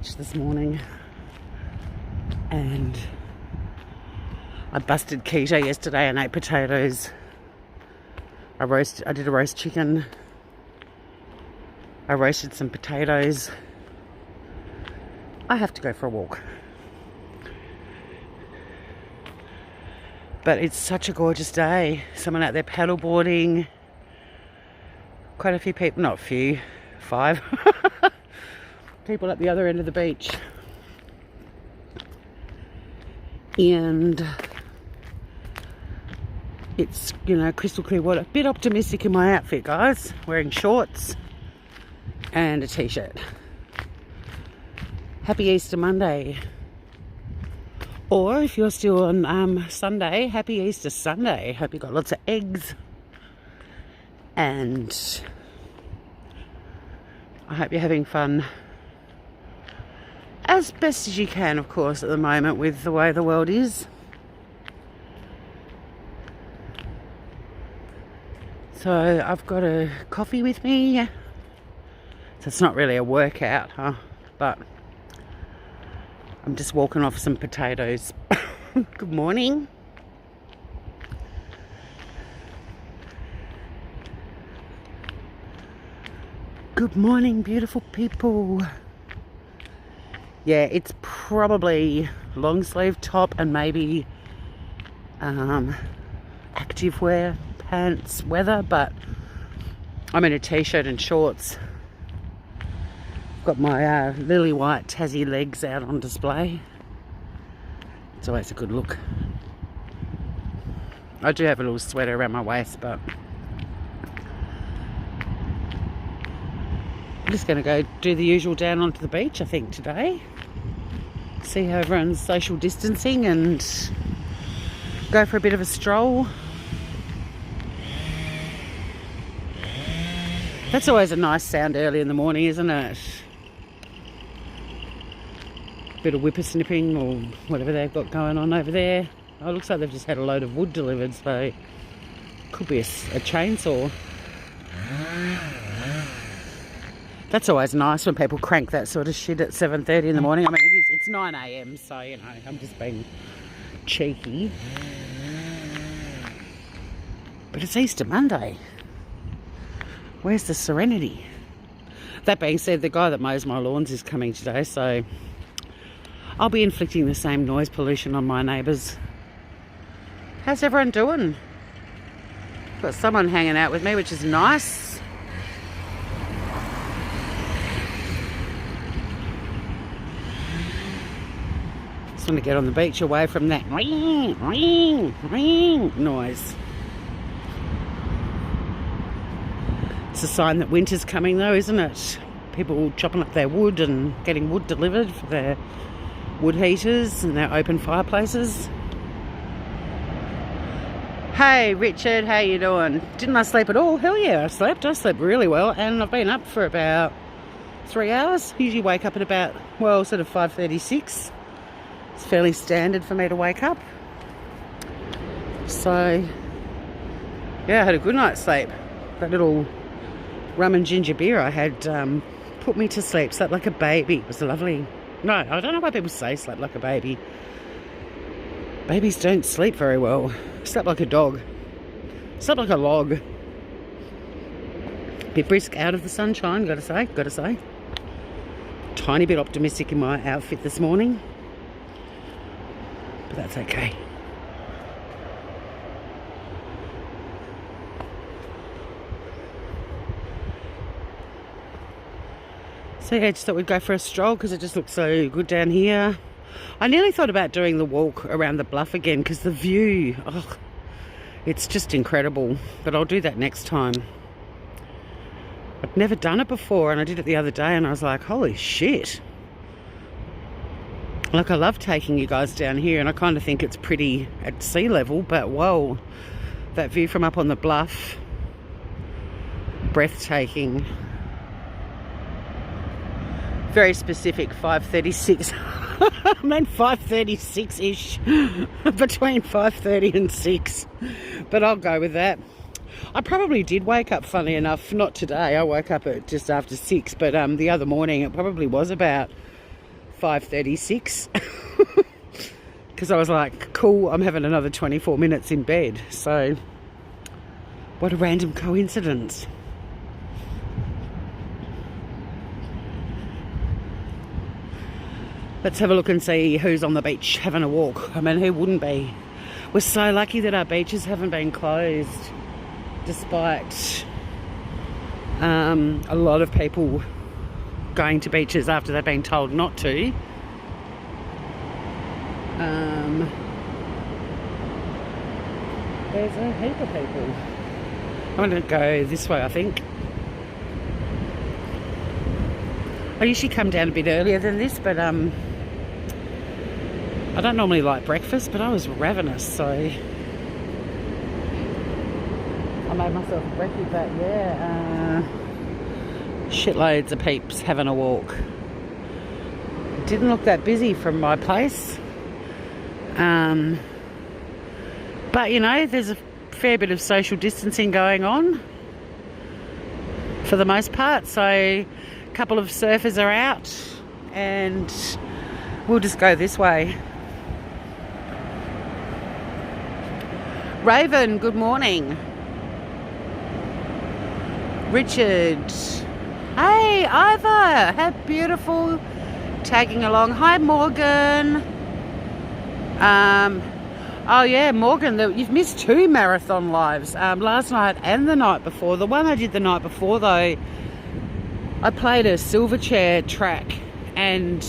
This morning, and I busted keto yesterday and ate potatoes. I did a roast chicken. I roasted some potatoes. I have to go for a walk. But it's such a gorgeous day. Someone out there paddleboarding. Quite a few people, not a few, 5 people at the other end of the beach. And it's, crystal clear water. A bit optimistic in my outfit, guys. Wearing shorts and a t-shirt. Happy Easter Monday. Or if you're still on Sunday, happy Easter Sunday. Hope you got lots of eggs. And I hope you're having fun as best as you can, of course, at the moment with the way the world is. So I've got a coffee with me. So it's not really a workout, but I'm just walking off some potatoes. Good morning. Good morning, beautiful people. Yeah, it's probably long sleeve top and maybe active wear pants weather, but I'm in a t-shirt and shorts. Got my lily white Tassie legs out on display. It's always a good look. I do have a little sweater around my waist, but I'm just going to go do the usual down onto the beach, I think, today. See how everyone's social distancing and go for a bit of a stroll. That's always a nice sound early in the morning, isn't it? Bit of whippersnipping or whatever they've got going on over there. Oh, it looks like they've just had a load of wood delivered, so could be a chainsaw. That's always nice when people crank that sort of shit at 7:30 in the morning. I mean, it's 9 a.m, so, I'm just being cheeky. But it's Easter Monday. Where's the serenity? That being said, the guy that mows my lawns is coming today, so I'll be inflicting the same noise pollution on my neighbours. How's everyone doing? Got someone hanging out with me, which is nice. Just want to get on the beach away from that ring, ring, ring noise. It's a sign that winter's coming though, isn't it? People chopping up their wood and getting wood delivered for their wood heaters and their open fireplaces. Hey Richard, how you doing? Didn't I sleep at all? Hell yeah, I slept really well, and I've been up for about 3 hours. Usually wake up at about, sort of 5:36. It's fairly standard for me to wake up. So yeah, I had a good night's sleep. That little rum and ginger beer I had put me to sleep. Slept like a baby. It was lovely. No, I don't know why people say slept like a baby. Babies don't sleep very well. Slept like a dog. Slept like a log. Bit brisk out of the sunshine, gotta say. Tiny bit optimistic in my outfit this morning. But that's okay. So yeah, I just thought we'd go for a stroll because it just looks so good down here. I nearly thought about doing the walk around the bluff again because the view, it's just incredible. But I'll do that next time. I've never done it before, and I did it the other day and I was like, holy shit. Like, I love taking you guys down here, and I kind of think it's pretty at sea level, but whoa, that view from up on the bluff, breathtaking. Very specific, 5:36. I meant 5:36-ish, between 5:30 and 6, but I'll go with that. I probably did wake up, funny enough, not today. I woke up at just after 6, but the other morning it probably was about 5:36 because I was like, cool, I'm having another 24 minutes in bed. So what a random coincidence. Let's have a look and see who's on the beach having a walk. I mean, who wouldn't be? We're so lucky that our beaches haven't been closed, despite a lot of people going to beaches after they've been told not to. There's a heap of people. I'm going to go this way, I think. I usually come down a bit earlier than this, but I don't normally like breakfast, but I was ravenous, so I made myself a brekkie. But yeah, shitloads of peeps having a walk. Didn't look that busy from my place, but you know, there's a fair bit of social distancing going on for the most part, so a couple of surfers are out and we'll just go this way. Raven, good morning. Richard, hey Ivor, how beautiful, tagging along. Hi Morgan. Oh yeah, Morgan, you've missed 2 marathon lives, last night and the night before. The one I did the night before though, I played a Silverchair track and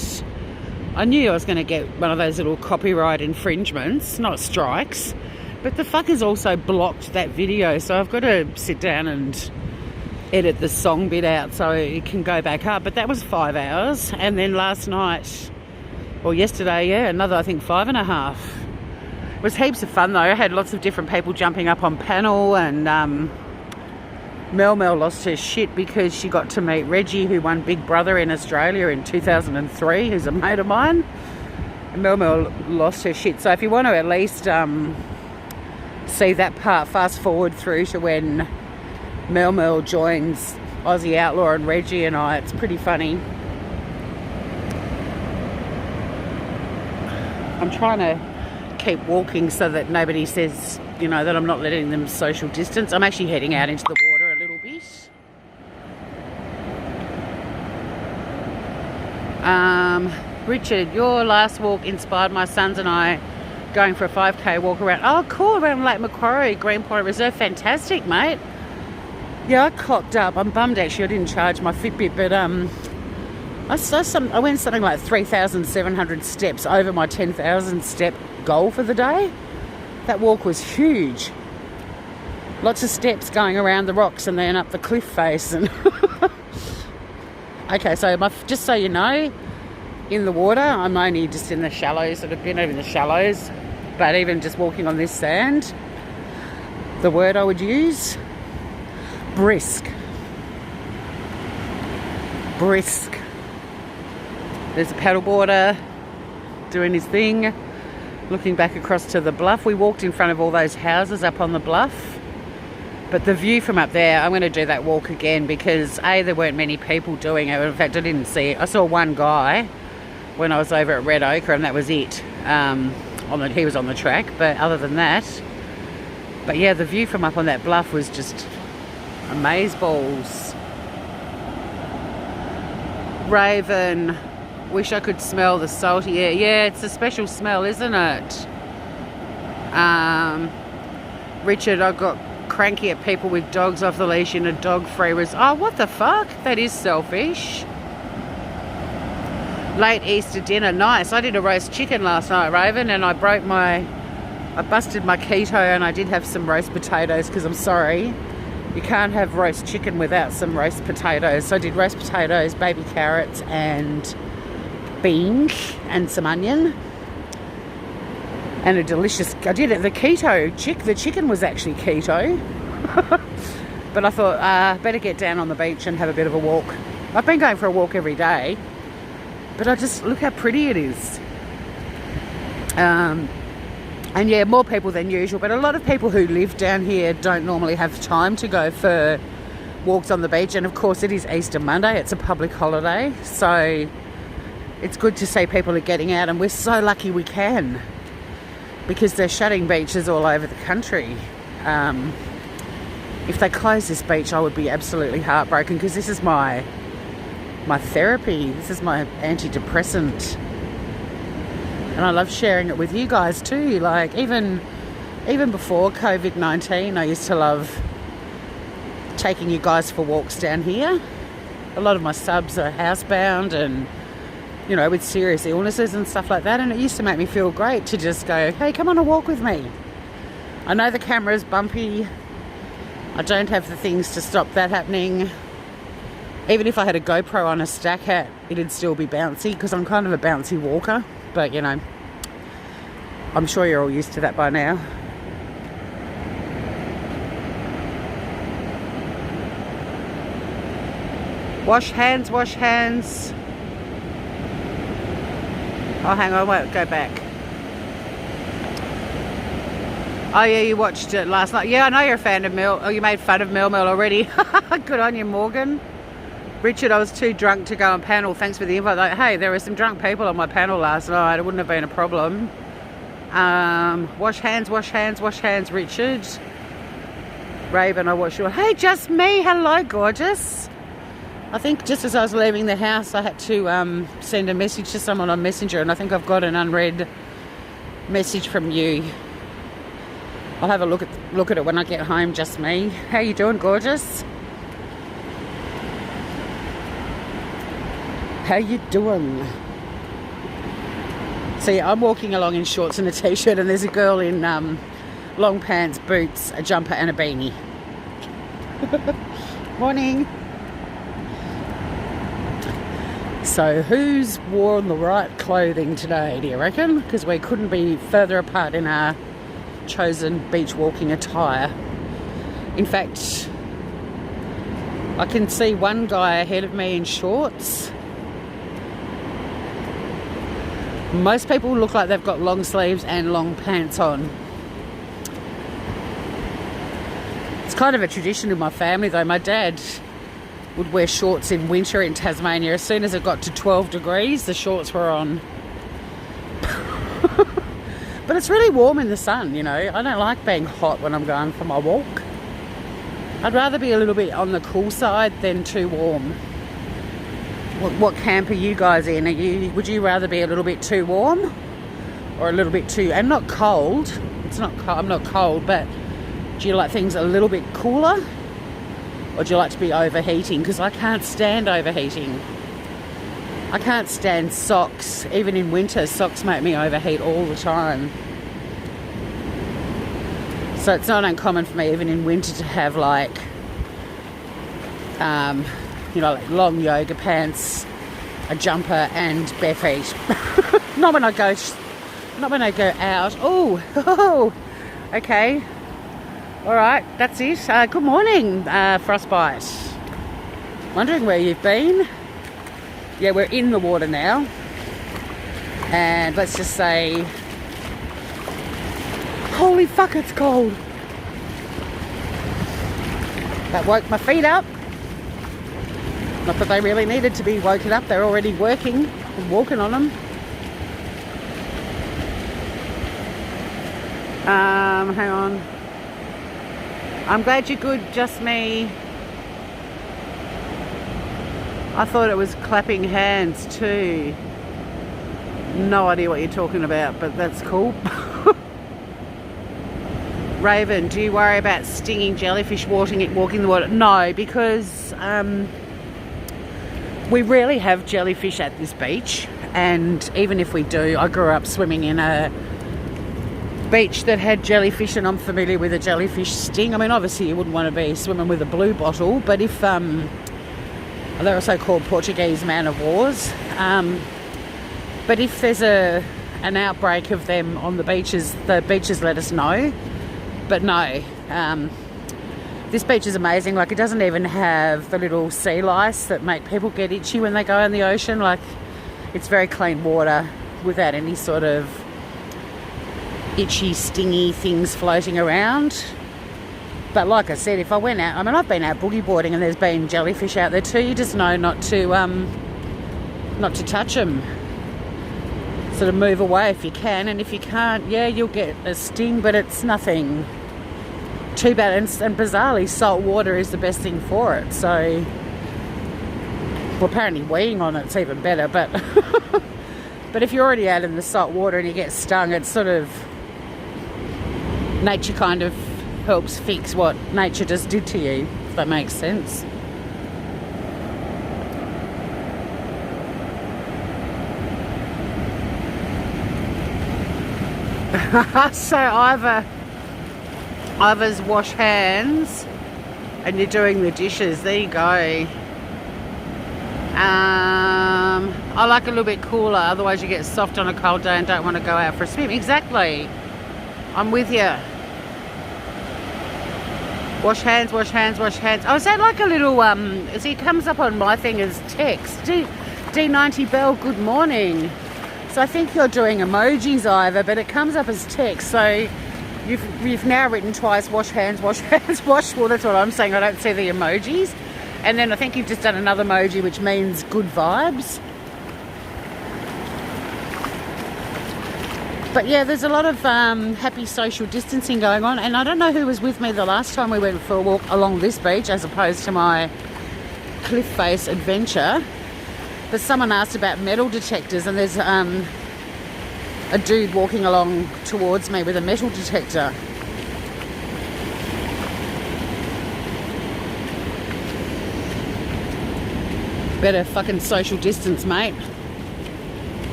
I knew I was going to get one of those little copyright infringements, not strikes, but the fuckers also blocked that video, so I've got to sit down and edit the song bit out so it can go back up. But that was 5 hours, and then last night, or yesterday, yeah, another I think 5.5. It was heaps of fun though. I had lots of different people jumping up on panel, and Mel lost her shit because she got to meet Reggie, who won Big Brother in Australia in 2003, who's a mate of mine. And Mel lost her shit. So if you want to at least see that part, fast forward through to when Mel joins Aussie Outlaw and Reggie and I. It's pretty funny. I'm trying to keep walking so that nobody says, you know, that I'm not letting them social distance. I'm actually heading out into the water a little bit. Richard, your last walk inspired my sons and I going for a 5k walk around. Oh cool, around Lake Macquarie, Green Point Reserve. Fantastic, mate. Yeah, I clocked up. I'm bummed actually I didn't charge my Fitbit, but I went something like 3,700 steps over my 10,000 step goal for the day. That walk was huge. Lots of steps going around the rocks and then up the cliff face. And okay, so just so you know, in the water, I'm only just in the shallows, sort of been over in the shallows, but even just walking on this sand, the word I would use, brisk. Brisk. There's a paddleboarder doing his thing, looking back across to the bluff. We walked in front of all those houses up on the bluff, but the view from up there, I'm going to do that walk again because A, there weren't many people doing it. In fact, I didn't see it. I saw one guy when I was over at Red Ochre, and that was it. He was on the track, but other than that, but yeah, the view from up on that bluff was just amazeballs. Raven, wish I could smell the salty air. Yeah, it's a special smell, isn't it? Richard, I got cranky at people with dogs off the leash in a dog-free Oh, what the fuck? That is selfish. Late Easter dinner, nice. I did a roast chicken last night, Raven, and I busted my keto, and I did have some roast potatoes because I'm sorry, you can't have roast chicken without some roast potatoes. So I did roast potatoes, baby carrots, and beans, and some onion. And a delicious, I did it, the chicken was actually keto. But I thought, better get down on the beach and have a bit of a walk. I've been going for a walk every day, but I just, look how pretty it is. And yeah, more people than usual, but a lot of people who live down here don't normally have time to go for walks on the beach. And of course it is Easter Monday, it's a public holiday, so it's good to see people are getting out, and we're so lucky we can, because they're shutting beaches all over the country. If they close this beach, I would be absolutely heartbroken, because this is my therapy. This is my antidepressant, and I love sharing it with you guys too. Like even before COVID-19, I used to love taking you guys for walks down here. A lot of my subs are housebound and, you know, with serious illnesses and stuff like that, and it used to make me feel great to just go, hey, come on a walk with me. I know the camera's bumpy. I don't have the things to stop that happening. Even if I had a GoPro on a stack hat, it'd still be bouncy, because I'm kind of a bouncy walker. But, you know, I'm sure you're all used to that by now. Wash hands, wash hands. Oh, hang on, I won't go back. Oh yeah, you watched it last night. Yeah, I know you're a fan of Mel. Oh, you made fun of Mel already. Good on you, Morgan. Richard, I was too drunk to go on panel. Thanks for the invite. Like, hey, there were some drunk people on my panel last night. It wouldn't have been a problem. Wash hands, wash hands, wash hands, Richard. Raven, I watched your... Hey, just me. Hello, gorgeous. I think just as I was leaving the house, I had to send a message to someone on Messenger, and I think I've got an unread message from you. I'll have a look at it when I get home. Just me. How you doing, gorgeous? How you doing? See, I'm walking along in shorts and a t-shirt, and there's a girl in long pants, boots, a jumper, and a beanie. Morning. So who's worn the right clothing today, do you reckon? Because we couldn't be further apart in our chosen beach walking attire. In fact, I can see one guy ahead of me in shorts. Most people look like they've got long sleeves and long pants on. It's kind of a tradition in my family though. My dad would wear shorts in winter in Tasmania. As soon as it got to 12 degrees, the shorts were on. But it's really warm in the sun, you know. I don't like being hot when I'm going for my walk. I'd rather be a little bit on the cool side than too warm. What camp are you guys in? Would you rather be a little bit too warm or a little bit too... and not cold. It's not cold. I'm not cold, but do you like things a little bit cooler? Or do you like to be overheating? Because I can't stand overheating. I can't stand socks. Even in winter, socks make me overheat all the time. So it's not uncommon for me, even in winter, to have like, you know, like long yoga pants, a jumper, and bare feet. Not when I go out. Oh, okay. All right, that's it. Good morning, Frostbite. Wondering where you've been. Yeah, we're in the water now. And let's just say... holy fuck, it's cold. That woke my feet up. Not that they really needed to be woken up. They're already working and walking on them. Hang on. I'm glad you're good, just me. I thought it was clapping hands too. No idea what you're talking about, but that's cool. Raven, do you worry about stinging jellyfish walking the water? No, because we rarely have jellyfish at this beach, and even if we do, I grew up swimming in a beach that had jellyfish, and I'm familiar with a jellyfish sting. I mean, obviously you wouldn't want to be swimming with a blue bottle, but if they're also called Portuguese man of wars, but if there's an outbreak of them on the beaches let us know. But no, this beach is amazing. Like, it doesn't even have the little sea lice that make people get itchy when they go in the ocean. Like, it's very clean water without any sort of itchy, stingy things floating around. But like I said, if I went out, I mean, I've been out boogie boarding and there's been jellyfish out there too. You just know not to touch them. sort of move away if you can, and if you can't, yeah, you'll get a sting, but it's nothing too bad. And bizarrely, salt water is the best thing for it. So, well, apparently weeing on it's even better, but but if you're already out in the salt water and you get stung, it's sort of, nature kind of helps fix what nature just did to you, if that makes sense. So either's wash hands and you're doing the dishes. There you go. I like a little bit cooler, otherwise you get soft on a cold day and don't want to go out for a swim. Exactly. I'm with you. Wash hands, wash hands, wash hands. Oh, is that like a little, it comes up on my thing as text. D90 Bell, good morning. So I think you're doing emojis either, but it comes up as text. So you've now written twice, wash hands, wash hands, wash. Well, that's what I'm saying. I don't see the emojis. And then I think you've just done another emoji, which means good vibes. But yeah, there's a lot of happy social distancing going on. And I don't know who was with me the last time we went for a walk along this beach as opposed to my cliff face adventure. But someone asked about metal detectors, and there's a dude walking along towards me with a metal detector. Better fucking social distance, mate.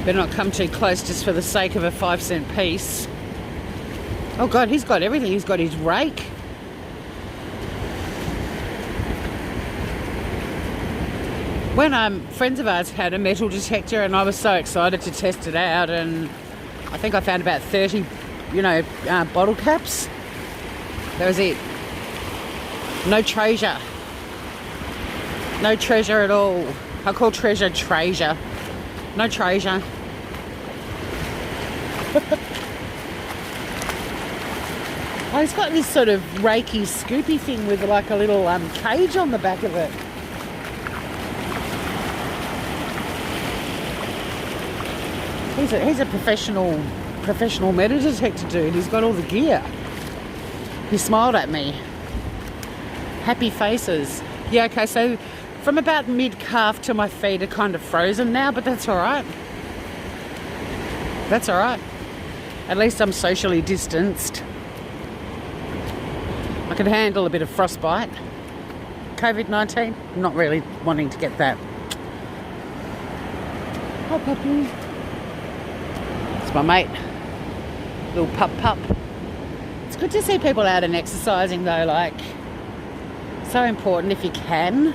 Better not come too close just for the sake of a 5-cent piece. Oh God, he's got everything. He's got his rake. When friends of ours had a metal detector, and I was so excited to test it out, and I think I found about 30, bottle caps. That was it. No treasure. No treasure at all. I call treasure treasure. No treasure. Oh, he's got this sort of rakey, scoopy thing with like a little cage on the back of it. He's a professional metal detector dude. He's got all the gear. He smiled at me. Happy faces. Yeah, okay, so from about mid-calf to my feet are kind of frozen now, but that's all right. That's all right. At least I'm socially distanced. I can handle a bit of frostbite. COVID-19, not really wanting to get that. Hi, puppy. It's my mate. Little pup. It's good to see people out and exercising though, like, so important if you can.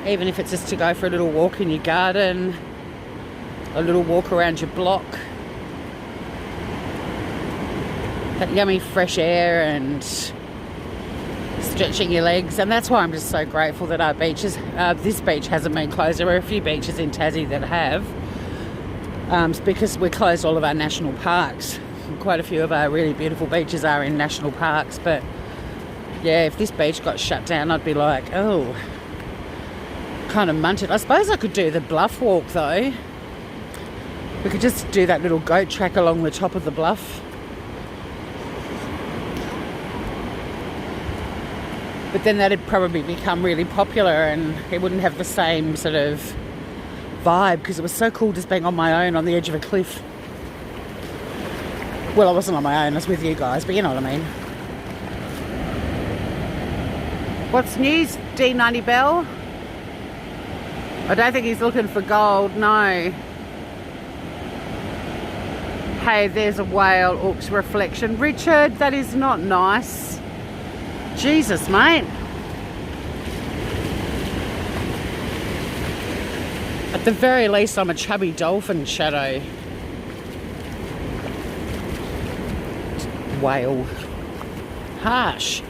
Even if it's just to go for a little walk in your garden, a little walk around your block. That yummy fresh air and stretching your legs. And that's why I'm just so grateful that our beaches, this beach hasn't been closed. There are a few beaches in Tassie that have. It's because we closed all of our national parks. Quite a few of our really beautiful beaches are in national parks, but yeah, if this beach got shut down, I'd be like, oh, kind of munted. I suppose I could do the bluff walk though. We could just do that little goat track along the top of the bluff. But then that'd probably become really popular and it wouldn't have the same sort of vibe, because it was so cool just being on my own on the edge of a cliff. Well, I wasn't on my own, I was with you guys, but you know what I mean. What's news, D90 Bell? I don't think he's looking for gold, no. Hey, there's a whale. Oops, reflection. Richard, that is not nice. Jesus, mate. At the very least, I'm a chubby dolphin shadow. Whale. Harsh.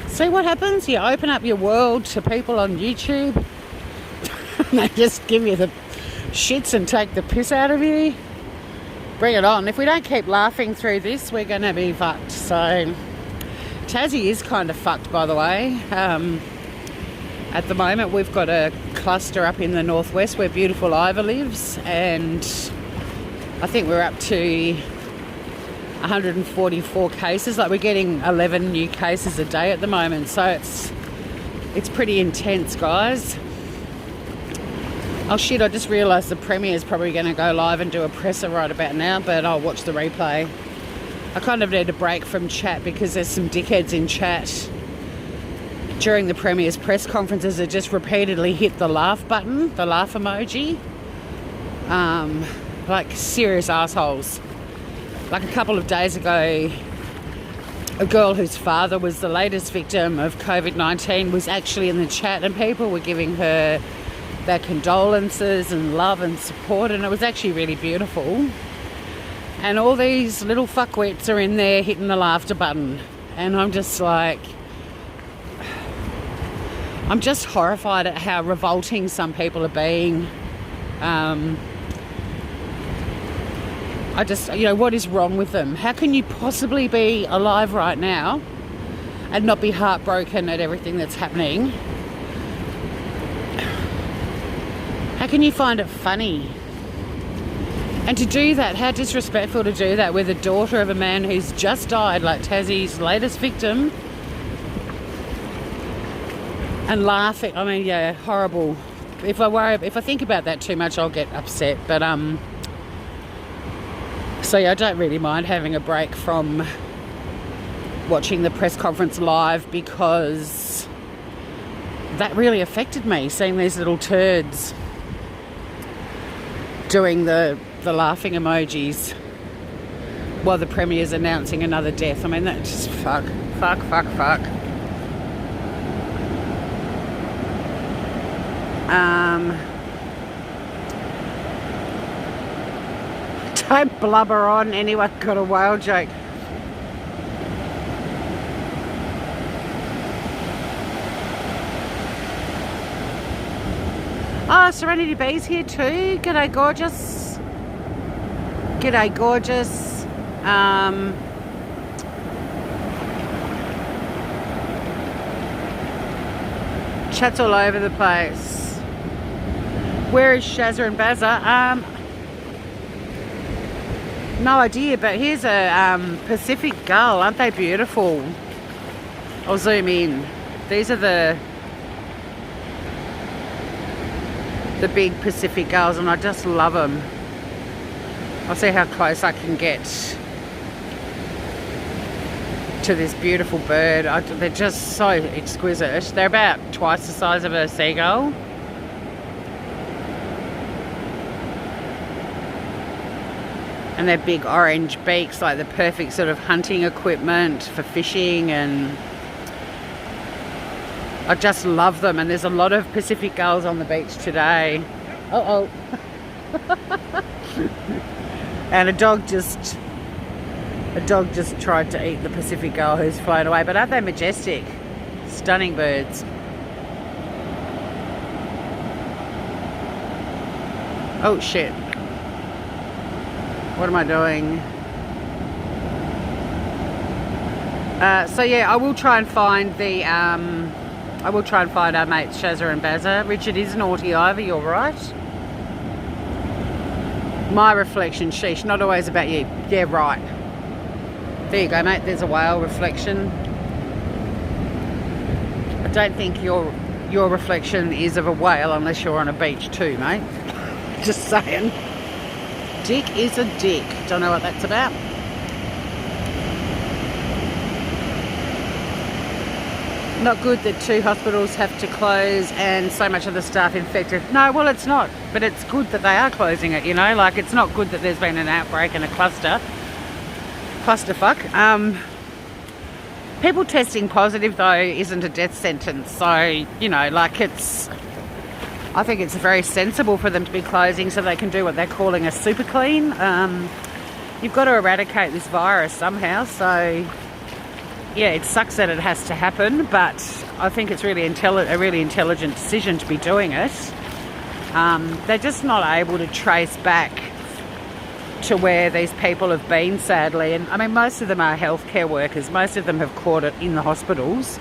See what happens? You open up your world to people on YouTube. They just give you the shits and take the piss out of you. Bring it on. If we don't keep laughing through this, we're going to be fucked. So, Tassie is kind of fucked, by the way. At the moment, we've got a cluster up in the northwest where beautiful Ivor lives, and I think we're up to 144 cases. Like, we're getting 11 new cases a day at the moment, so it's pretty intense, guys. Oh shit, I just realised the Premier's probably going to go live and do a presser right about now, but I'll watch the replay. I kind of need a break from chat because there's some dickheads in chat during the Premier's press conferences that just repeatedly hit the laugh button, the laugh emoji. Like serious assholes. Like a couple of days ago, a girl whose father was the latest victim of COVID-19 was actually in the chat, and people were giving her their condolences and love and support, and it was actually really beautiful. And all these little fuckwits are in there hitting the laughter button, and I'm just like, I'm just horrified at how revolting some people are being. I just, what is wrong with them? How can you possibly be alive right now and not be heartbroken at everything that's happening? How can you find it funny? And to do that, how disrespectful to do that with a daughter of a man who's just died, like Tassie's latest victim, and laughing. I mean, yeah, horrible. If I think about that too much, I'll get upset. But so yeah, I don't really mind having a break from watching the press conference live, because that really affected me, seeing these little turds doing the laughing emojis while the Premier's announcing another death. I mean, that's just fuck. Don't blubber on, anyone got a whale joke. Oh, Serenity B's here too. G'day, gorgeous. G'day, gorgeous. Chat's all over the place. Where is Shazza and Bazza? No idea, but here's a Pacific gull. Aren't they beautiful? I'll zoom in. These are the big Pacific gulls, and I just love them. I'll see how close I can get to this beautiful bird. They're just so exquisite. They're about twice the size of a seagull. And their big orange beaks, like the perfect sort of hunting equipment for fishing, and I just love them. And there's a lot of Pacific gulls on the beach today. Uh-oh. And a dog just tried to eat the Pacific gull who's flown away. But aren't they majestic? Stunning birds. Oh shit. What am I doing? So yeah, I will try and find our mates Shazza and Bazza. Richard is naughty Ivor, you're right. My reflection, sheesh, not always about you. Yeah, right. There you go, mate, there's a whale reflection. I don't think your reflection is of a whale unless you're on a beach too, mate. Just saying. Dick is a dick. Don't know what that's about. Not good that 2 hospitals have to close and so much of the staff infected. No, well, it's not. But it's good that they are closing it, Like, it's not good that there's been an outbreak and a clusterfuck. People testing positive, though, isn't a death sentence. So, like, I think it's very sensible for them to be closing so they can do what they're calling a super clean. You've got to eradicate this virus somehow, so yeah, it sucks that it has to happen, but I think it's really a really intelligent decision to be doing it. They're just not able to trace back to where these people have been, sadly. And I mean, most of them are healthcare workers. Most of them have caught it in the hospitals.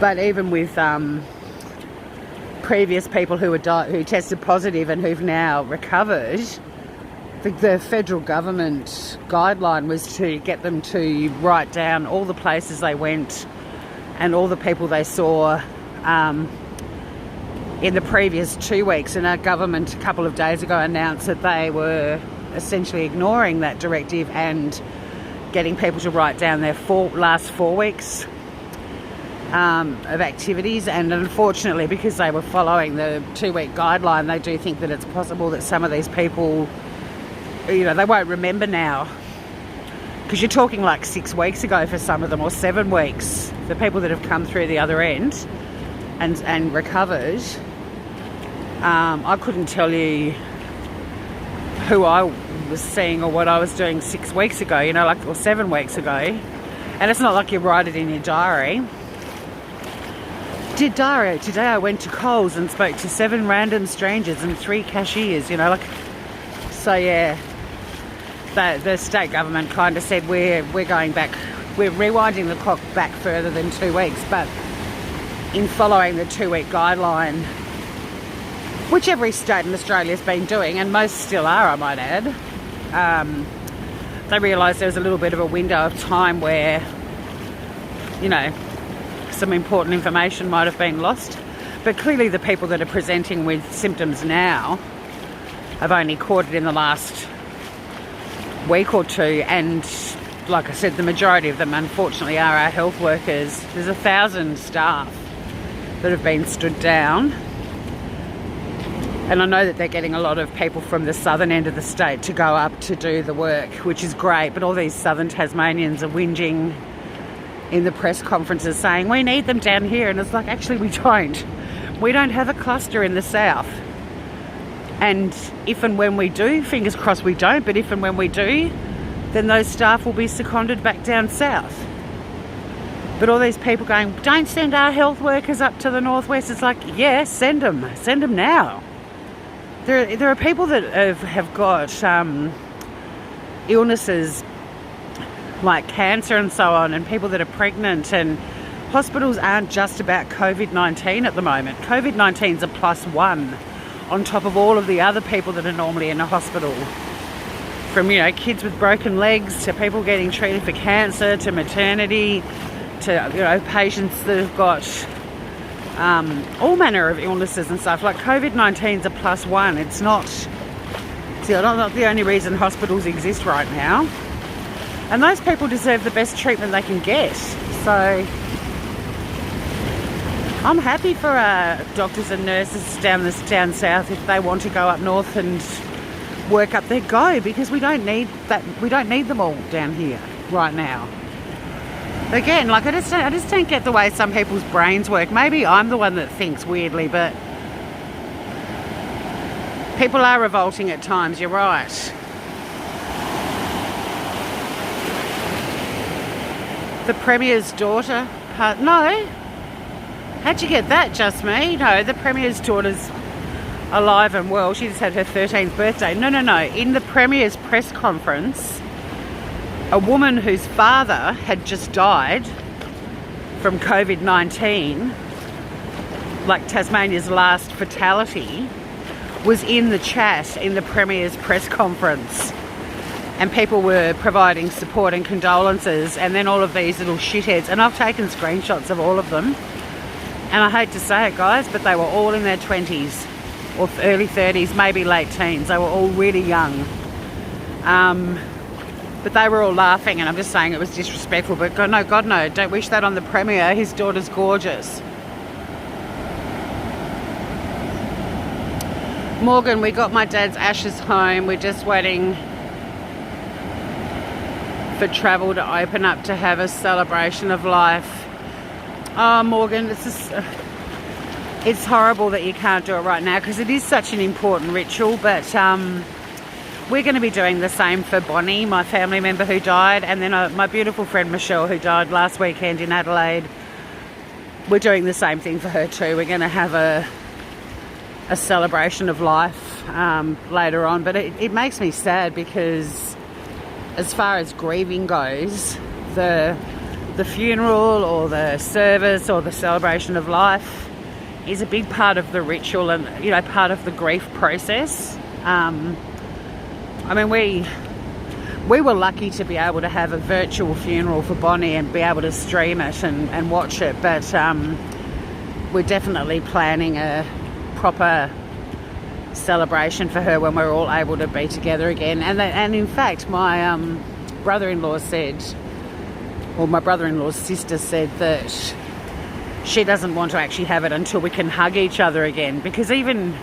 But even with previous people who tested positive and who've now recovered, the federal government guideline was to get them to write down all the places they went and all the people they saw in the previous 2 weeks. And our government a couple of days ago announced that they were essentially ignoring that directive and getting people to write down their last 4 weeks of activities. And unfortunately, because they were following the 2-week guideline, they do think that it's possible that some of these people, they won't remember now, because you're talking like 6 weeks ago for some of them, or 7 weeks. The people that have come through the other end and recovered, I couldn't tell you who I was seeing or what I was doing 6 weeks ago, or 7 weeks ago. And it's not like you write it in your diary. Today I went to Coles and spoke to 7 random strangers and 3 cashiers, So yeah, the state government kind of said we're going back, we're rewinding the clock back further than 2 weeks, but in following the 2-week guideline, which every state in Australia has been doing, and most still are, I might add, they realised there was a little bit of a window of time where, some important information might have been lost. But clearly the people that are presenting with symptoms now have only caught it in the last week or two, and like I said, the majority of them unfortunately are our health workers. There's 1,000 staff that have been stood down, and I know that they're getting a lot of people from the southern end of the state to go up to do the work, which is great, but all these southern Tasmanians are whinging in the press conferences saying we need them down here, and it's like, actually we don't have a cluster in the south. And if and when we do, fingers crossed we don't, but if and when we do, then those staff will be seconded back down south. But all these people going, don't send our health workers up to the northwest. It's like, yeah, send them now. There are people that have got illnesses like cancer and so on, and people that are pregnant, and hospitals aren't just about COVID-19 at the moment. COVID-19 is a +1 on top of all of the other people that are normally in a hospital. From, kids with broken legs to people getting treated for cancer to maternity to, patients that have got all manner of illnesses and stuff. Like COVID-19 is a +1. It's not the only reason hospitals exist right now. And those people deserve the best treatment they can get. So I'm happy for doctors and nurses down south, if they want to go up north and work up there, go, because we don't need that. We don't need them all down here right now. Again, I just don't get the way some people's brains work. Maybe I'm the one that thinks weirdly, but people are revolting at times. You're right. The Premier's daughter? No. How'd you get that, just me? No, the Premier's daughter's alive and well. She just had her 13th birthday. No. In the Premier's press conference, a woman whose father had just died from COVID-19, like Tasmania's last fatality, was in the chat in the Premier's press conference. And people were providing support and condolences, and then all of these little shitheads, and I've taken screenshots of all of them, and I hate to say it, guys, but they were all in their 20s or early 30s, maybe late teens. They were all really young. But they were all laughing, and I'm just saying it was disrespectful. But God no, don't wish that on the Premier. His daughter's gorgeous. Morgan, we got my dad's ashes home. We're just waiting for travel to open up to have a celebration of life. Oh, Morgan, it's horrible that you can't do it right now, because it is such an important ritual, but we're going to be doing the same for Bonnie, my family member who died, and then my beautiful friend Michelle, who died last weekend in Adelaide. We're doing the same thing for her too. We're going to have a celebration of life later on, but it makes me sad, because as far as grieving goes, the the funeral or the service or the celebration of life is a big part of the ritual and, you know, part of the grief process. I mean, we were lucky to be able to have a virtual funeral for Bonnie and be able to stream it and watch it, but we're definitely planning a proper celebration for her when we're all able to be together again. And in fact, my brother-in-law said, or my brother-in-law's sister said, that she doesn't want to actually have it until we can hug each other again, because even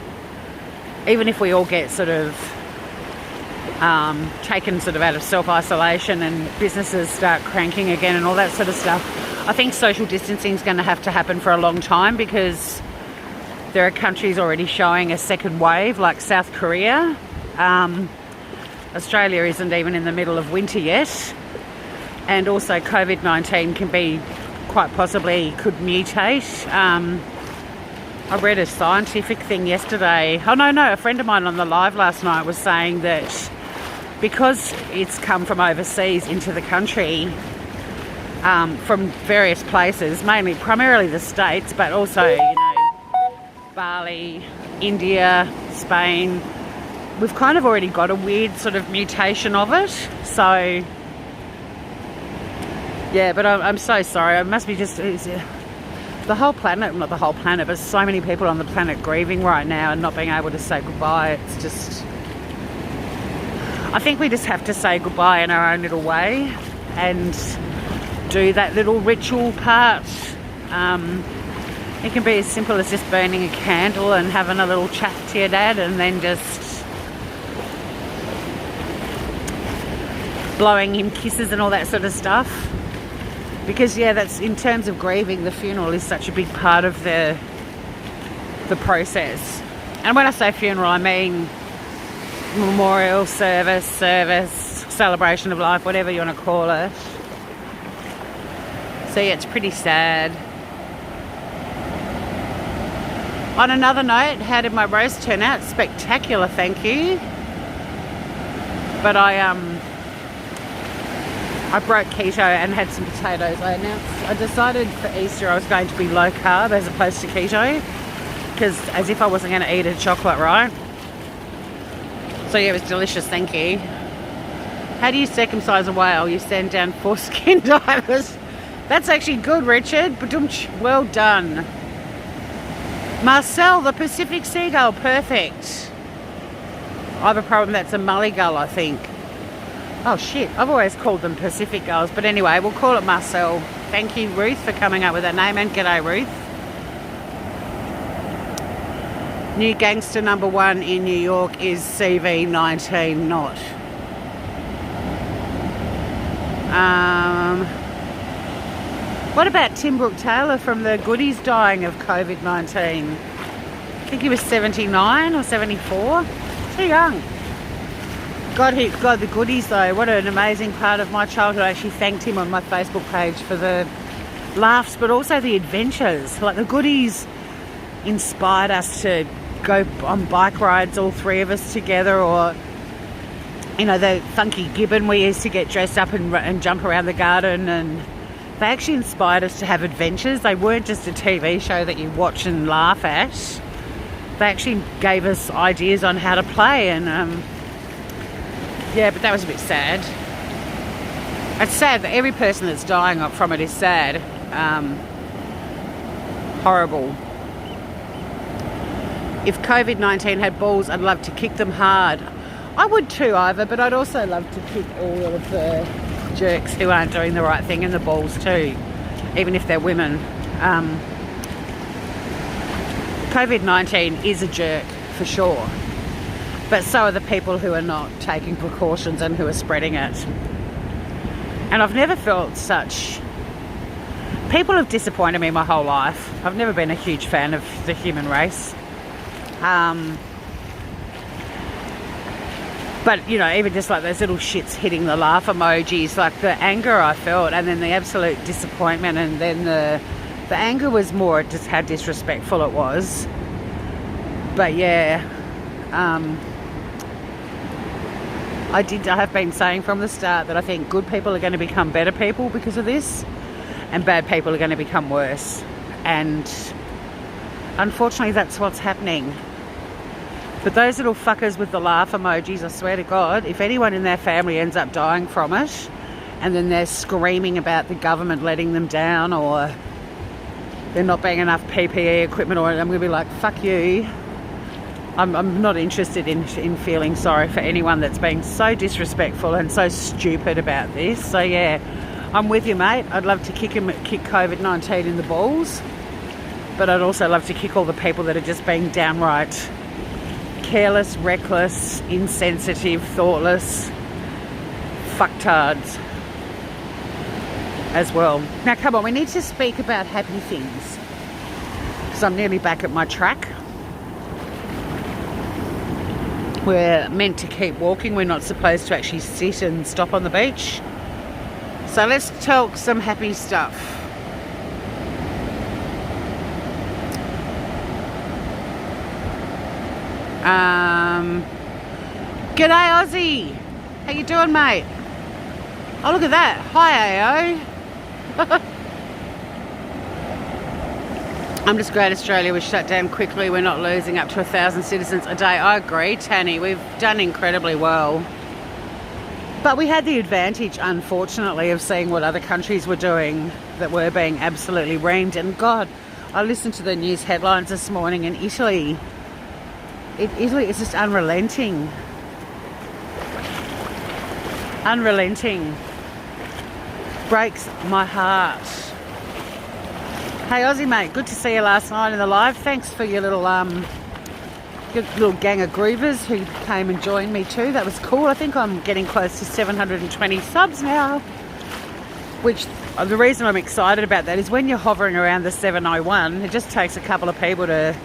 if we all get sort of taken sort of out of self-isolation and businesses start cranking again and all that sort of stuff, I think social distancing is going to have to happen for a long time, because there are countries already showing a second wave, like South Korea. Australia isn't even in the middle of winter yet. And also COVID-19 can be, quite possibly, could mutate. I read a scientific thing yesterday. Oh, no, a friend of mine on the live last night was saying that because it's come from overseas into the country, from various places, primarily the States, but also, you know, Bali, India, Spain, we've kind of already got a weird sort of mutation of it. So, yeah, but I'm so sorry. It must be just the whole planet, not the whole planet, but so many people on the planet grieving right now and not being able to say goodbye. It's just, I think we just have to say goodbye in our own little way and do that little ritual part. It can be as simple as just burning a candle and having a little chat to your dad, and then just blowing him kisses and all that sort of stuff. Because, yeah, that's, in terms of grieving, the funeral is such a big part of the process. And when I say funeral, I mean memorial, service, celebration of life, whatever you want to call it. So, yeah, it's pretty sad. On another note, how did my roast turn out? Spectacular, thank you. But I broke keto and had some potatoes. I decided for Easter I was going to be low carb as opposed to keto, because as if I wasn't going to eat a chocolate, right? So yeah, it was delicious, thank you. How do you circumcise a whale? You send down foreskin divers. That's actually good, Richard. Well done. Marcel, the Pacific seagull, perfect. I have a problem, that's a mullygull, I think. Oh shit, I've always called them Pacific gulls, but anyway, we'll call it Marcel. Thank you, Ruth, for coming up with that name, and g'day, Ruth. New gangster number 1 in New York is CV19 not. What about Tim Brooke Taylor from the Goodies dying of COVID-19? I think he was 79 or 74. Too young. God, the Goodies though, what an amazing part of my childhood. I actually thanked him on my Facebook page for the laughs, but also the adventures. Like, the Goodies inspired us to go on bike rides, all three of us together, or, you know, the Funky Gibbon, we used to get dressed up and jump around the garden, and they actually inspired us to have adventures. They weren't just a TV show that you watch and laugh at. They actually gave us ideas on how to play, and yeah, but that was a bit sad. It's sad that every person that's dying from it is sad. Horrible. If COVID-19 had balls, I'd love to kick them hard. I would too, Ivor, but I'd also love to kick all of the jerks who aren't doing the right thing in the balls too, even if they're women. COVID-19 is a jerk for sure, but so are the people who are not taking precautions and who are spreading it. And I've never felt such... People have disappointed me my whole life. I've never been a huge fan of the human race. But, you know, even just like those little shits hitting the laugh emojis, like the anger I felt, and then the absolute disappointment, and then the anger was more just how disrespectful it was. But yeah, I have been saying from the start that I think good people are going to become better people because of this. and bad people are going to become worse. And unfortunately, that's what's happening. But those little fuckers with the laugh emojis, I swear to God, if anyone in their family ends up dying from it, and then they're screaming about the government letting them down, or there not being enough PPE equipment, or I'm going to be like, fuck you. I'm not interested in feeling sorry for anyone that's being so disrespectful and so stupid about this. So yeah, I'm with you, mate. I'd love to kick COVID-19 in the balls, but I'd also love to kick all the people that are just being downright careless, reckless, insensitive, thoughtless fucktards as well. Now come on, we need to speak about happy things, because I'm nearly back at my track. We're meant to keep walking, we're not supposed to actually sit and stop on the beach. So let's talk some happy stuff. G'day Aussie, how you doing, mate? Oh, look at that. Hi AO. I'm just glad Australia was shut down quickly. We're not losing up to 1,000 citizens a day. I agree, Tanny. We've done incredibly well. But we had the advantage, unfortunately, of seeing what other countries were doing that were being absolutely reamed. And God, I listened to the news headlines this morning, and Italy is just unrelenting. Unrelenting. Breaks my heart. Hey Aussie mate, good to see you last night in the live. Thanks for your little gang of groovers who came and joined me too. That was cool. I think I'm getting close to 720 subs now, which the reason I'm excited about that is when you're hovering around the 701, it just takes a couple of people to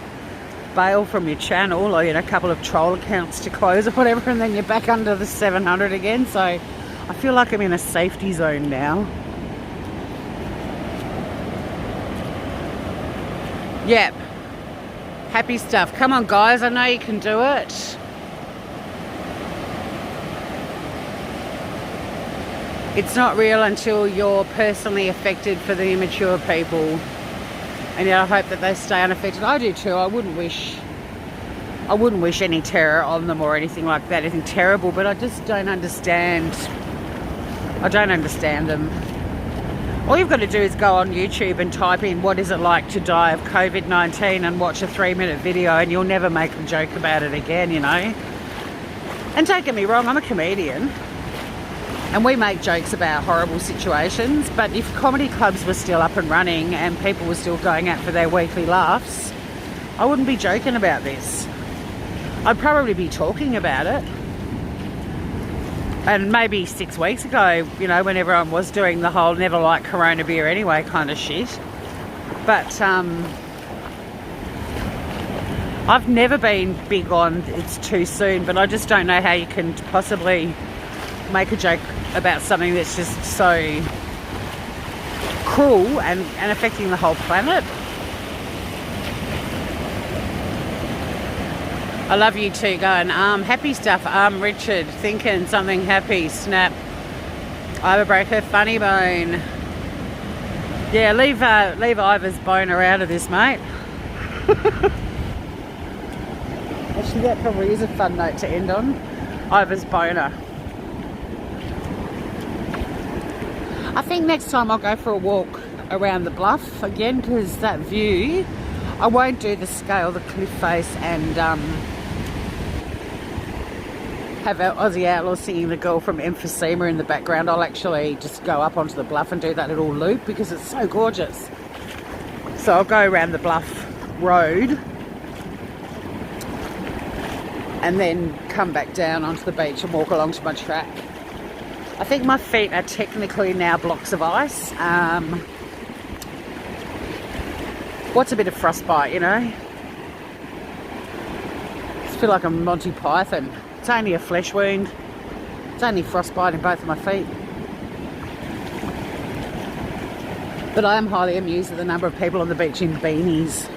bail from your channel, or a couple of troll accounts to close or whatever, and then you're back under the 700 again. So I feel like I'm in a safety zone now. Yep. Happy stuff. Come on guys, I know you can do it. It's not real until you're personally affected for the immature people. And yet I hope that they stay unaffected. I do too. I wouldn't wish any terror on them or anything like that, anything terrible, but I just don't understand. I don't understand them. All you've got to do is go on YouTube and type in what is it like to die of COVID-19 and watch a 3-minute video, and you'll never make a joke about it again, And don't get me wrong, I'm a comedian and we make jokes about horrible situations, but if comedy clubs were still up and running and people were still going out for their weekly laughs, I wouldn't be joking about this. I'd probably be talking about it. And maybe 6 weeks ago, when everyone was doing the whole never like Corona beer anyway kind of shit. But I've never been big on it's too soon, but I just don't know how you can possibly make a joke about something that's just so cruel and affecting the whole planet. I love you too, going, happy stuff, Richard, thinking something happy, snap. Ivor broke her funny bone. Yeah, leave Ivor's boner out of this, mate. Actually, that probably is a fun note to end on. Ivor's boner. I think next time I'll go for a walk around the bluff again, because that view, I won't do the scale, the cliff face, and have our Aussie Outlaw singing The Girl from Emphysema in the background. I'll actually just go up onto the bluff and do that little loop because it's so gorgeous. So I'll go around the bluff road and then come back down onto the beach and walk along to my track. I think my feet are technically now blocks of ice. What's a bit of frostbite, I just feel like I'm Monty Python. It's only a flesh wound. It's only frostbite in both of my feet. But I am highly amused at the number of people on the beach in beanies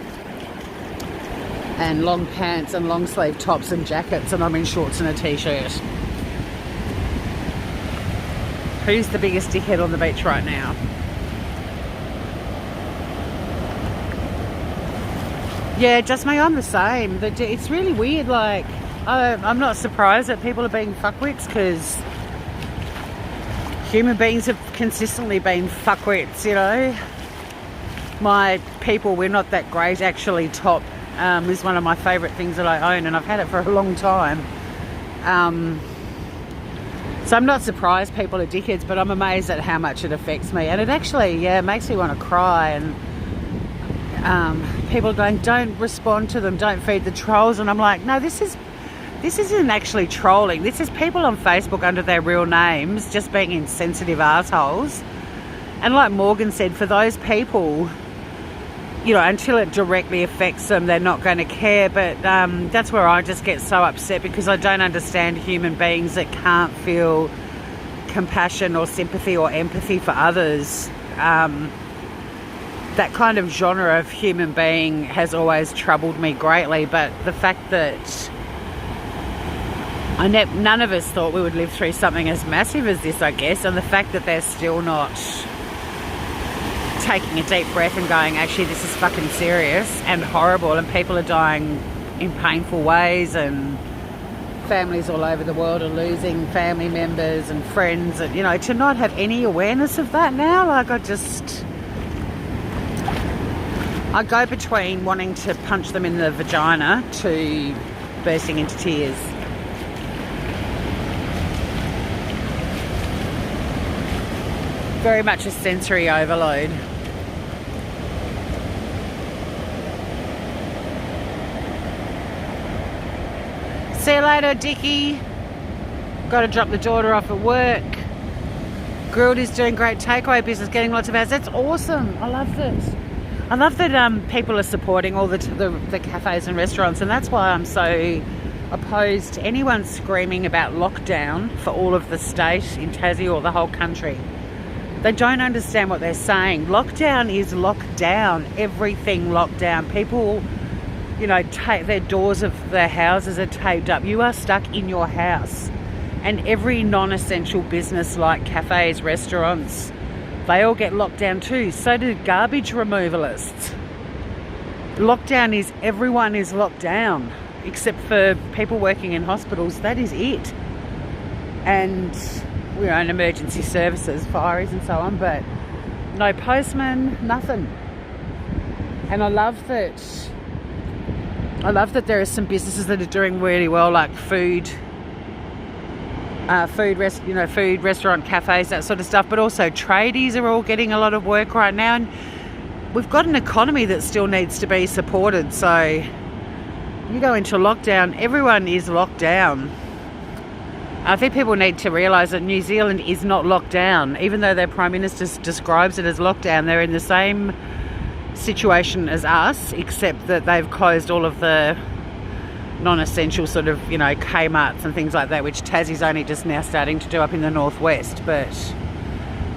and long pants and long sleeve tops and jackets, and I'm in shorts and a t-shirt. Who's the biggest dickhead on the beach right now? Yeah, just me, I'm the same. It's really weird, like, I'm not surprised that people are being fuckwits, because human beings have consistently been fuckwits, you know. My people, we're not that great, actually. Top is one of my favourite things that I own, and I've had it for a long time. So I'm not surprised people are dickheads, but I'm amazed at how much it affects me. And it actually, makes me want to cry. And people are going, don't respond to them, don't feed the trolls. And I'm like, no, this isn't actually trolling. This is people on Facebook under their real names just being insensitive assholes. And like Morgan said, for those people, you know, until it directly affects them, they're not going to care. But that's where I just get so upset, because I don't understand human beings that can't feel compassion or sympathy or empathy for others. That kind of genre of human being has always troubled me greatly. But the fact that none of us thought we would live through something as massive as this, I guess, and the fact that they're still not taking a deep breath and going, actually, this is fucking serious and horrible, and people are dying in painful ways, and families all over the world are losing family members and friends, and, you know, to not have any awareness of that now, like, I go between wanting to punch them in the vagina to bursting into tears. Very much a sensory overload. See you later, Dickie. Got to drop the daughter off at work. Grilled is doing great takeaway business, getting lots of ads. That's awesome. I love this. I love that people are supporting all the cafes and restaurants, and that's why I'm so opposed to anyone screaming about lockdown for all of the state in Tassie or the whole country. They don't understand what they're saying. Lockdown is lockdown. Everything locked down. People, you know, their doors of their houses are taped up. You are stuck in your house. And every non-essential business like cafes, restaurants, they all get locked down too. So do garbage removalists. Lockdown is, everyone is locked down. Except for people working in hospitals. That is it. And we own emergency services, fireys and so on, but no postman, nothing. And I love that there are some businesses that are doing really well, like food, restaurant, cafes, that sort of stuff, but also tradies are all getting a lot of work right now. And we've got an economy that still needs to be supported. So you go into lockdown, everyone is locked down. I think people need to realise that New Zealand is not locked down. Even though their Prime Minister describes it as lockdown, they're in the same situation as us, except that they've closed all of the non-essential sort of, you know, Kmarts and things like that, which Tassie's only just now starting to do up in the northwest. But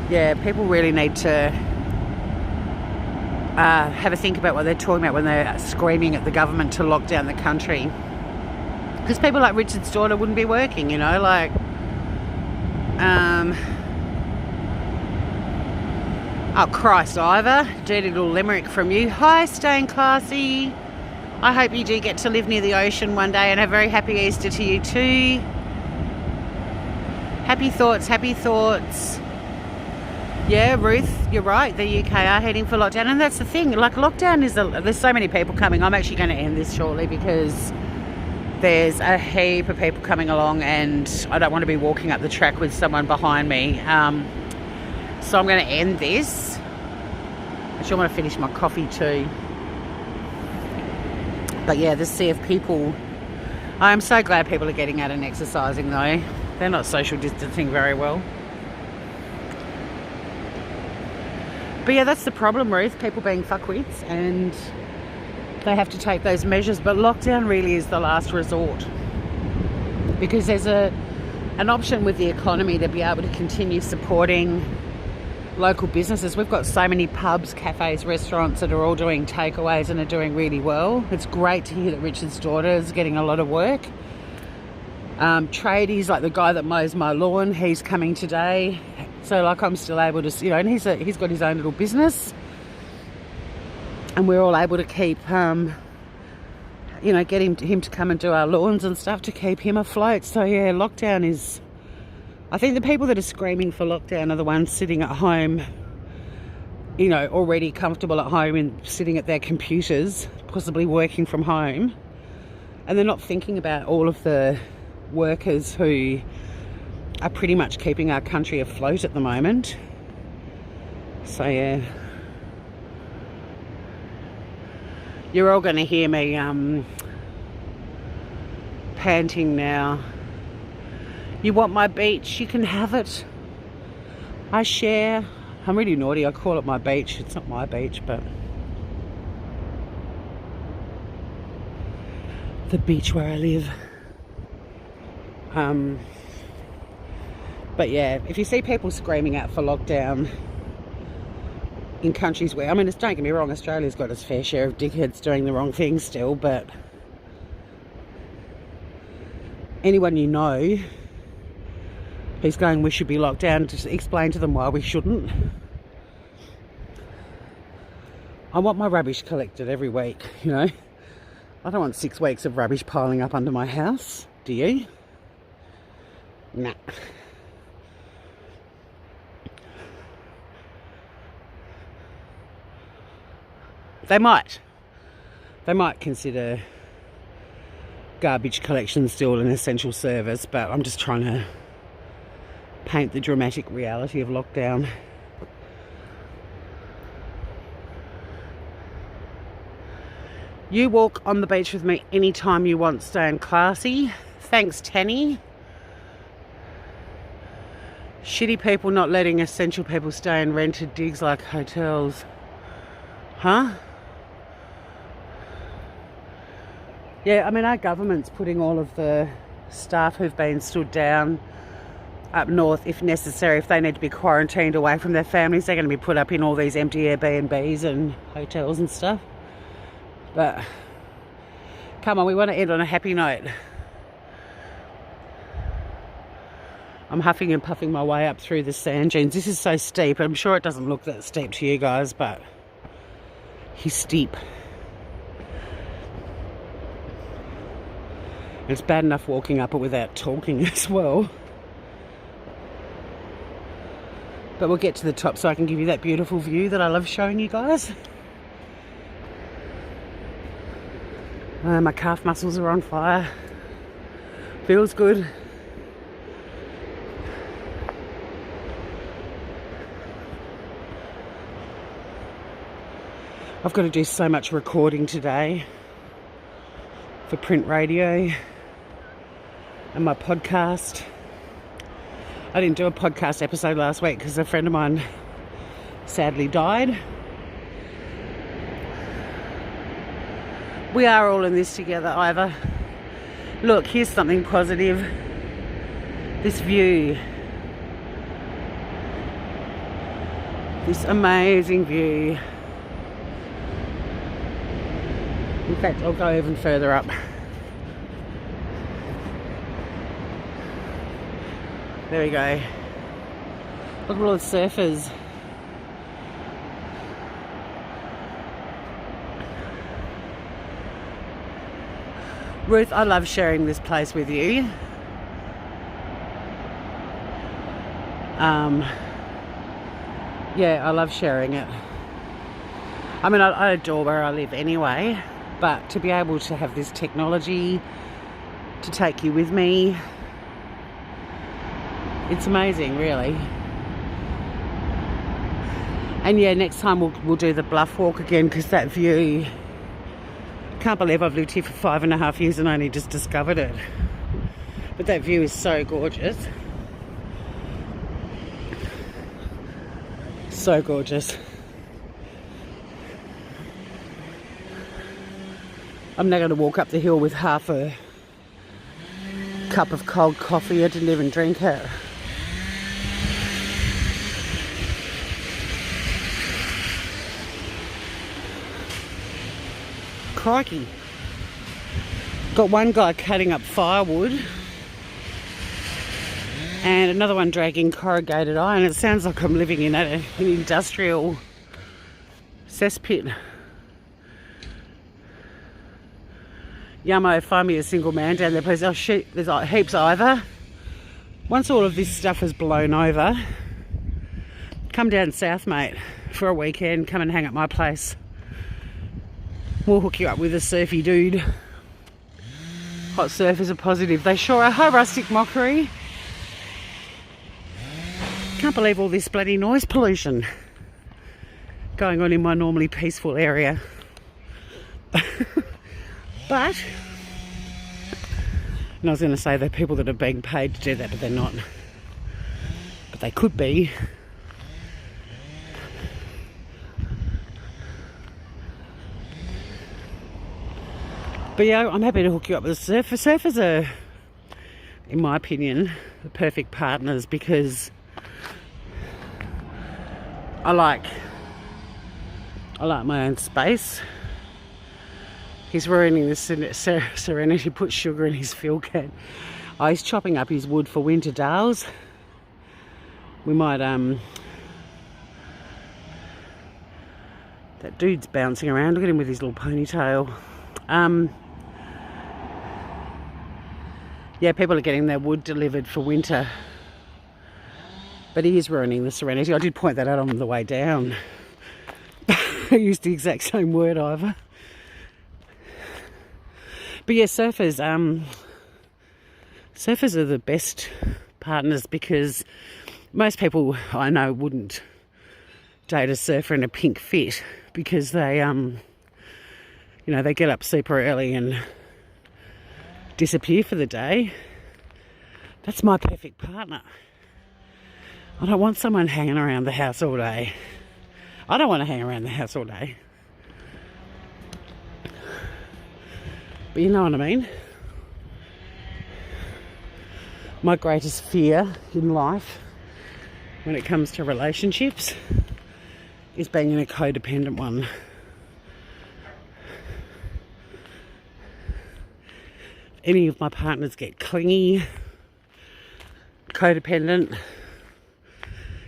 yeah, people really need to have a think about what they're talking about when they're screaming at the government to lock down the country. Because people like Richard's daughter wouldn't be working, you know, like, oh, Christ, Ivor, dirty little limerick from you. Hi, staying classy. I hope you do get to live near the ocean one day, and a very happy Easter to you too. Happy thoughts, happy thoughts. Yeah, Ruth, you're right. The UK are heading for lockdown, and that's the thing. Like, lockdown is, there's so many people coming. I'm actually going to end this shortly because there's a heap of people coming along, and I don't want to be walking up the track with someone behind me. So I'm going to end this. Actually, I want to finish my coffee too. But yeah, the sea of people. I'm so glad people are getting out and exercising though. They're not social distancing very well. But yeah, that's the problem, Ruth. People being fuckwits, and they have to take those measures. But lockdown really is the last resort, because there's an option with the economy to be able to continue supporting local businesses. We've got so many pubs, cafes, restaurants that are all doing takeaways and are doing really well. It's great to hear that Richard's daughter is getting a lot of work. Tradies, like the guy that mows my lawn, he's coming today. So like, I'm still able to, you know, and he's got his own little business, and we're all able to keep you know, get him to come and do our lawns and stuff to keep him afloat. So yeah, lockdown is, I think the people that are screaming for lockdown are the ones sitting at home, you know, already comfortable at home and sitting at their computers, possibly working from home. And they're not thinking about all of the workers who are pretty much keeping our country afloat at the moment. So yeah. You're all going to hear me panting now. You want my beach? You can have it. I share. I'm really naughty. I call it my beach. It's not my beach, but the beach where I live. But yeah, if you see people screaming out for lockdown in countries where, I mean, don't get me wrong, Australia's got its fair share of dickheads doing the wrong thing still, but anyone you know who's going, we should be locked down, just explain to them why we shouldn't. I want my rubbish collected every week, you know. I don't want 6 weeks of rubbish piling up under my house. Do you? Nah. They might consider garbage collection still an essential service, but I'm just trying to paint the dramatic reality of lockdown. You walk on the beach with me anytime you want, staying classy. Thanks, Tanny. Shitty people not letting essential people stay in rented digs like hotels. Huh? Yeah, I mean, our government's putting all of the staff who've been stood down up north, if necessary, if they need to be quarantined away from their families, they're going to be put up in all these empty Airbnbs and hotels and stuff. But come on, we want to end on a happy note. I'm huffing and puffing my way up through the sand dunes. This is so steep. I'm sure it doesn't look that steep to you guys, but he's steep. It's bad enough walking up it without talking as well. But we'll get to the top so I can give you that beautiful view that I love showing you guys. My calf muscles are on fire. Feels good. I've got to do so much recording today for print radio and my podcast. I didn't do a podcast episode last week because a friend of mine sadly died. We are all in this together, Ivor. Look, here's something positive. This view. This amazing view. In fact, I'll go even further up. There we go. Look at all the surfers. Ruth, I love sharing this place with you. Yeah, I love sharing it. I mean, I adore where I live anyway, but to be able to have this technology to take you with me, it's amazing, really. And yeah, next time we'll do the bluff walk again, because that view, can't believe I've lived here for 5.5 years and only just discovered it. But that view is so gorgeous. So gorgeous. I'm now going to walk up the hill with half a cup of cold coffee. I didn't even drink it. Crikey. Got one guy cutting up firewood and another one dragging corrugated iron. It sounds like I'm living in an industrial cesspit. Yummo, find me a single man down there, please. Oh shit, there's like heaps over. Once all of this stuff is blown over, come down south, mate, for a weekend. Come and hang at my place. We'll hook you up with a surfy dude. Hot surfers are positive. They sure are. Hi, Rustic Mockery. Can't believe all this bloody noise pollution going on in my normally peaceful area. But, and I was going to say they're people that are being paid to do that, but they're not. But they could be. But yeah, I'm happy to hook you up with a surfer. Surfers are, in my opinion, the perfect partners because I like my own space. He's ruining the serenity, put sugar in his fuel can. Oh, he's chopping up his wood for winter dales. We might, that dude's bouncing around. Look at him with his little ponytail. Yeah, people are getting their wood delivered for winter. But he is ruining the serenity. I did point that out on the way down. I used the exact same word, Ivor. But yeah, surfers are the best partners because most people I know wouldn't date a surfer in a pink fit because they, they get up super early and disappear for the day. That's my perfect partner. I don't want someone hanging around the house all day. I don't want to hang around the house all day. But you know what I mean? My greatest fear in life when it comes to relationships is being in a codependent one. Any of my partners get clingy, codependent,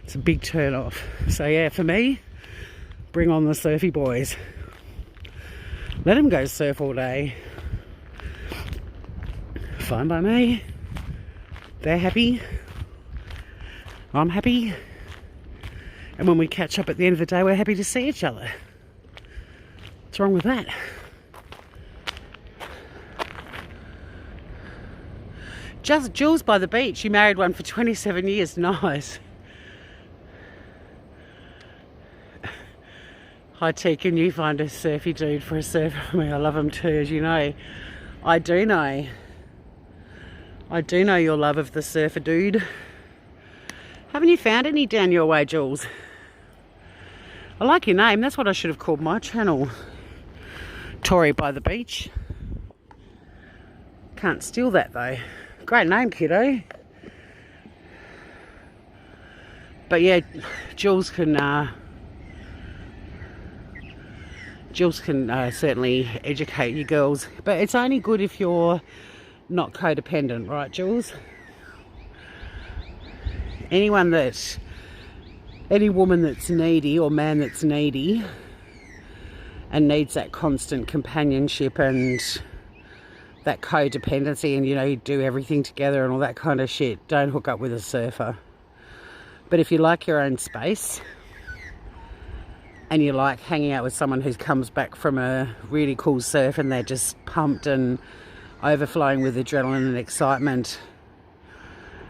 it's a big turn off. So yeah, for me, bring on the surfy boys. Let them go surf all day. Fine by me. They're happy. I'm happy. And when we catch up at the end of the day, we're happy to see each other. What's wrong with that? Just Jules by the beach. She married one for 27 years. Nice. Hi T, can you find a surfy dude for a surfer for me? I love him too, as you know. I do know your love of the surfer dude. Haven't you found any down your way, Jules? I like your name. That's what I should have called my channel. Tori by the beach. Can't steal that though. Great name, kiddo. But yeah, Jules can certainly educate you girls. But it's only good if you're not codependent, right, Jules? Any woman that's needy or man that's needy and needs that constant companionship and that codependency and, you do everything together and all that kind of shit, don't hook up with a surfer. But if you like your own space and you like hanging out with someone who comes back from a really cool surf and they're just pumped and overflowing with adrenaline and excitement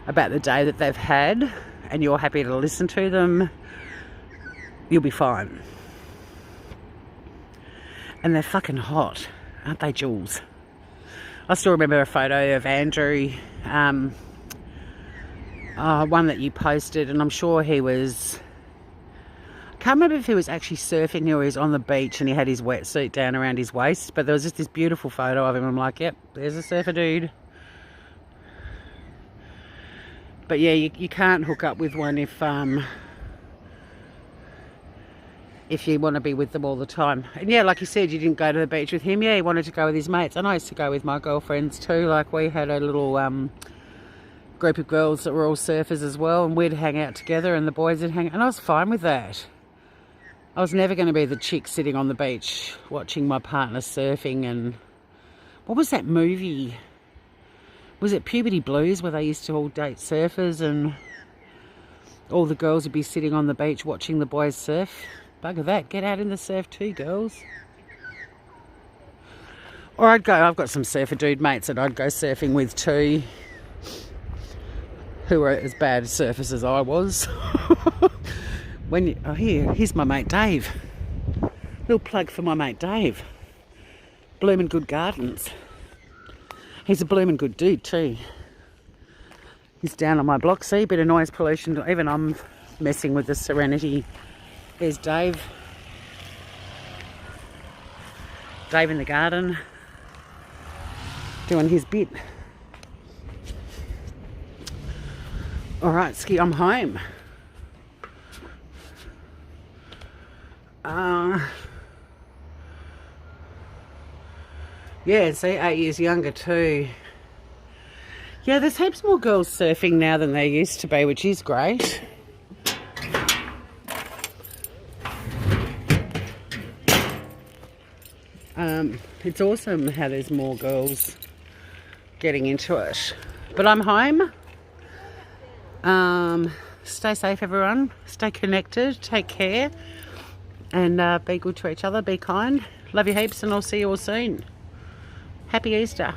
about the day that they've had, and you're happy to listen to them, you'll be fine. And they're fucking hot, aren't they, Jules? I still remember a photo of Andrew, one that you posted, and I'm sure he was, I can't remember if he was actually surfing or he was on the beach and he had his wetsuit down around his waist, but there was just this beautiful photo of him. I'm like, yep, there's a surfer dude. But yeah, you can't hook up with one if you want to be with them all the time. And yeah, like you said, you didn't go to the beach with him. Yeah, he wanted to go with his mates. And I used to go with my girlfriends too. Like, we had a little group of girls that were all surfers as well, and we'd hang out together and the boys would hang out, and I was fine with that. I was never going to be the chick sitting on the beach watching my partner surfing, and What was that movie? Was it Puberty Blues, where they used to all date surfers and all the girls would be sitting on the beach watching the boys surf? Bugger that. Get out in the surf too, girls. Or I've got some surfer dude mates that I'd go surfing with too, who were as bad surfers as I was. Here's my mate Dave. Little plug for my mate Dave. Bloomin' Good Gardens. He's a bloomin' good dude too. He's down on my block. See, bit of noise pollution. Even I'm messing with the Serenity. There's Dave. Dave in the garden, doing his bit. Alright, Ski, I'm home. Yeah, see, 8 years younger too. Yeah, there's heaps more girls surfing now than there used to be, which is great. It's awesome how there's more girls getting into it. But I'm home. Stay safe, everyone. Stay connected. Take care. And be good to each other. Be kind. Love you heaps, and I'll see you all soon. Happy Easter.